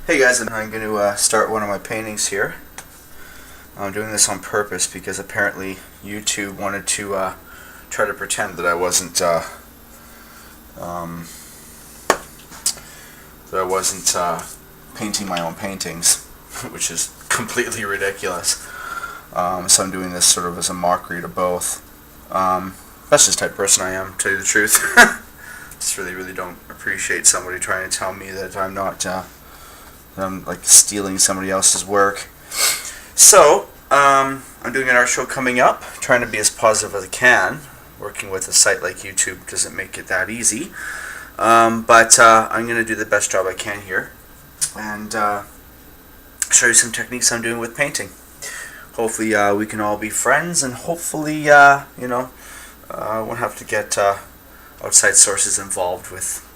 Hey guys, and I'm going to start one of my paintings here. I'm doing this on purpose because apparently YouTube wanted to try to pretend that I wasn't painting my own paintings, which is completely ridiculous. So I'm doing this sort of as a mockery to both. That's just the type of person I am, to tell you the truth. Just really don't appreciate somebody trying to tell me that I'm not I'm like stealing somebody else's work. So I'm doing an art show coming up, trying to be as positive as I can. Working with a site like YouTube doesn't make it that easy, but I'm going to do the best job I can here and show you some techniques I'm doing with painting. Hopefully we can all be friends, and hopefully I won't have to get outside sources involved with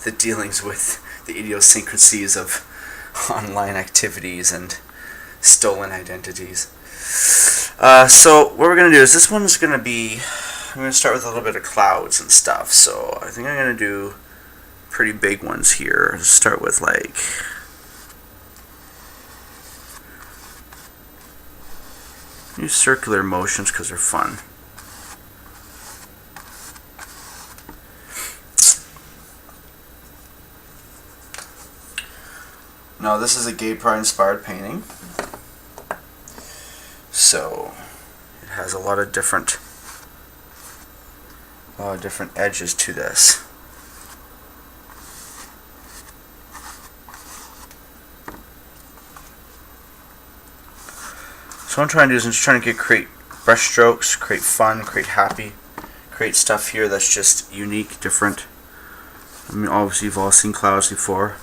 the dealings with the idiosyncrasies of online activities and stolen identities. So what we're going to do is this one's going to be, I'm going to start with a little bit of clouds and stuff. So I think I'm going to do pretty big ones here. Start with like use circular motions because they're fun. Now this is a gay pride inspired painting, so it has a lot of different edges to this. So what I'm trying to do is I'm just trying to create brush strokes, create fun, create happy, create stuff here that's just unique, different. I mean, obviously you've all seen clouds before.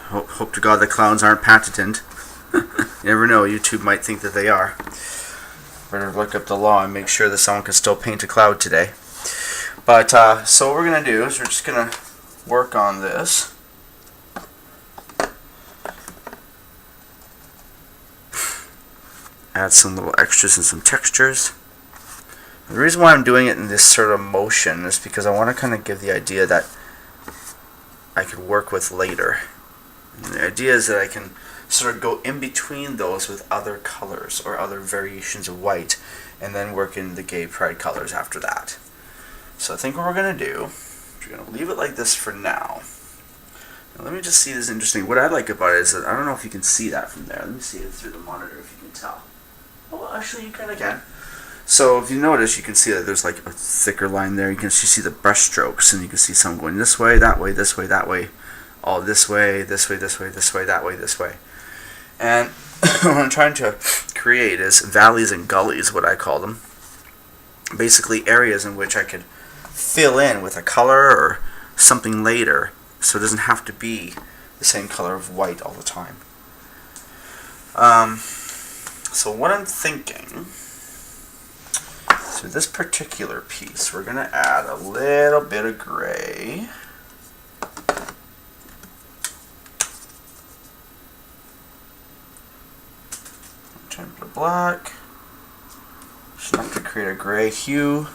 Hope to God the clowns aren't patented. You never know, YouTube might think that they are. Better look up the law and make sure that someone can still paint a cloud today. But so what we're going to do is we're just going to work on this. Add some little extras and some textures. The reason why I'm doing it in this sort of motion is because I want to kind of give the idea that I could work with later. And the idea is that I can sort of go in between those with other colors or other variations of white, and then work in the gay pride colors after that. So I think what we're going to do, we're going to leave it like this for now. Now let me just see this interesting. What I like about it is that I don't know if you can see that from there. Let me see it through the monitor if you can tell. Oh, well, actually you kind of can. So if you notice, you can see that there's like a thicker line there. You can see the brush strokes, and you can see some going this way, that way, this way, that way, all this way, this way, this way, this way, that way, this way. And what I'm trying to create is valleys and gullies, what I call them. Basically areas in which I could fill in with a color or something later, so it doesn't have to be the same color of white all the time. So what I'm thinking, to this particular piece, we're going to add a little bit of gray. Turn it to black. Just enough to create a gray hue.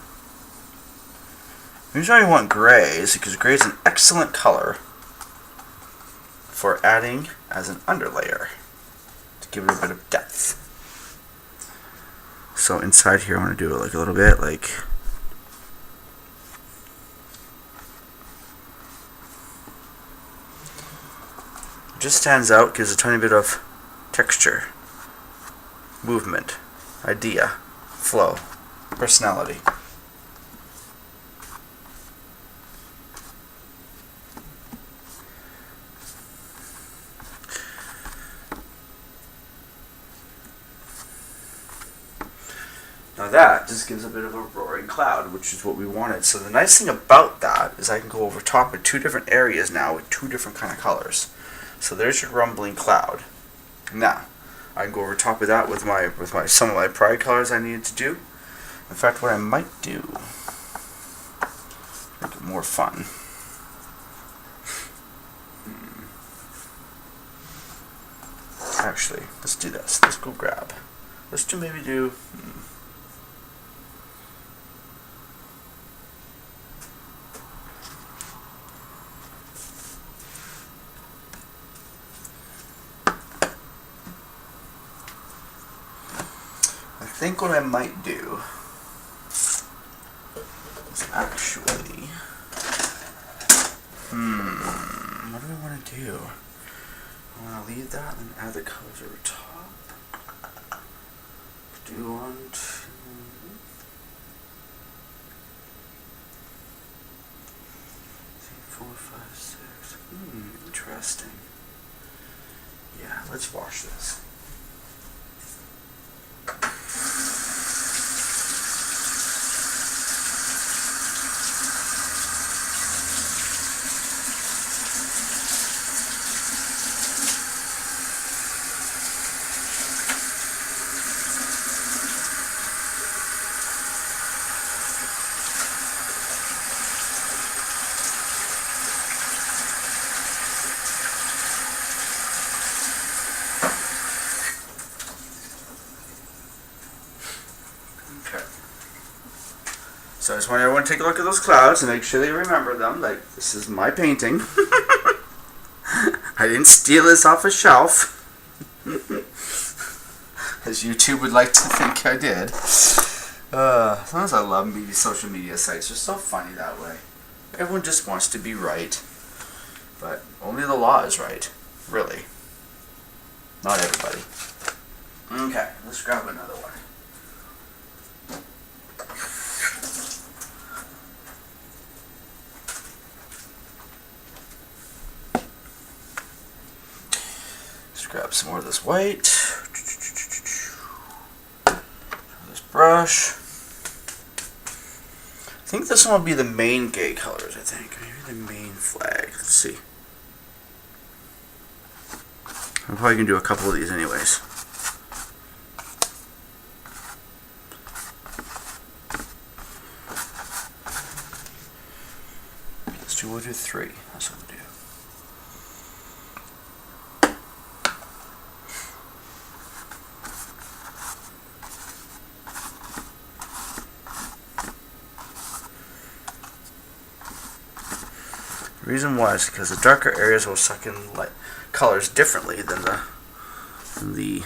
The reason why I want gray is because gray is an excellent color for adding as an underlayer to give it a bit of depth. So inside here I want to do it like a little bit like it just stands out, gives a tiny bit of texture, movement, idea, flow, personality. Now that just gives a bit of a roaring cloud, which is what we wanted. So the nice thing about that is I can go over top of two different areas now with two different kind of colors. So there's your rumbling cloud. Now I can go over top of that with some of my pride colors I needed to do. In fact, what I might do, make it more fun. Actually, let's do this. Let's go grab. Let's maybe do. think what I might do is actually, what do I want to do? I want to leave that and add the colors over top. Do 1, 2, 3, 4, 5, 6. Interesting. Yeah, let's wash this. So I just want everyone to take a look at those clouds and make sure they remember them. Like, this is my painting. I didn't steal this off a shelf. As YouTube would like to think I did. Sometimes I love social media sites. They're so funny that way. Everyone just wants to be right. But only the law is right. Really. Not everybody. Okay, let's grab another one. Grab some more of this white. This brush. I think this one will be the main gay colors, I think. Maybe the main flag. Let's see. I'm probably going to do a couple of these anyways. We'll do 3. That's what we'll do. The reason why is because the darker areas will suck in light colors differently than the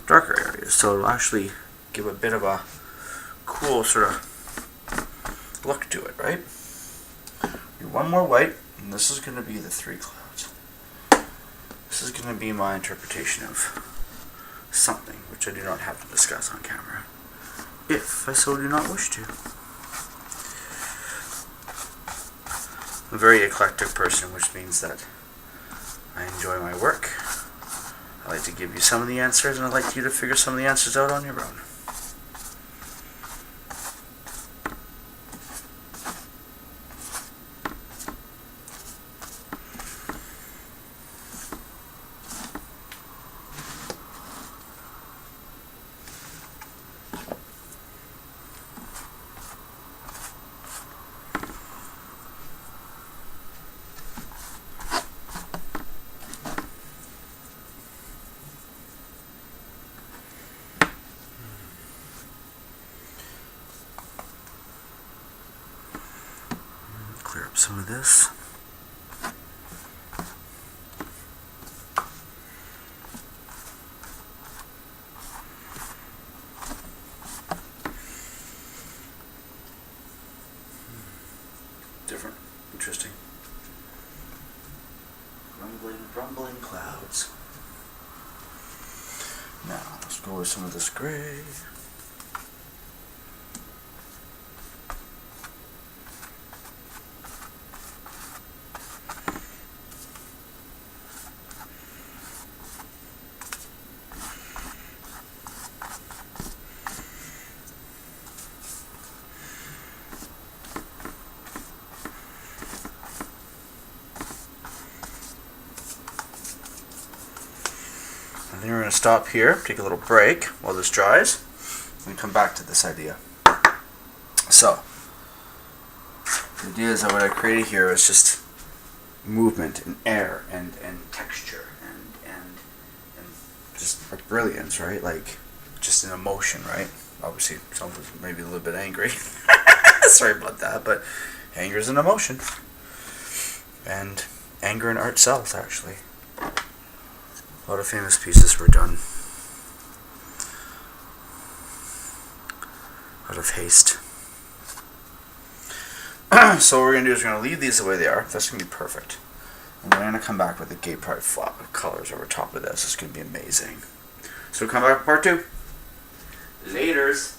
darker areas. So it'll actually give a bit of a cool sort of look to it, right? Do one more white, and this is going to be the 3 clouds. This is going to be my interpretation of something, which I do not have to discuss on camera, if I so do not wish to. I'm a very eclectic person, which means that I enjoy my work. I like to give you some of the answers, and I'd like you to figure some of the answers out on your own. Clear up some of this. Different. Interesting. Rumbling clouds. Now, let's go with some of this gray. I think we're going to stop here, take a little break while this dries, and come back to this idea. So, the idea is that what I created here is just movement and air and texture and just like brilliance, right? Like just an emotion, right? Obviously, someone's maybe a little bit angry. Sorry about that, but anger is an emotion, and anger in art sells, actually. A lot of famous pieces were done out of haste. So what we're going to do is we're going to leave these the way they are. That's going to be perfect. And then we're going to come back with the gate pride colors over top of this. It's going to be amazing. So we'll come back with part 2. Laters.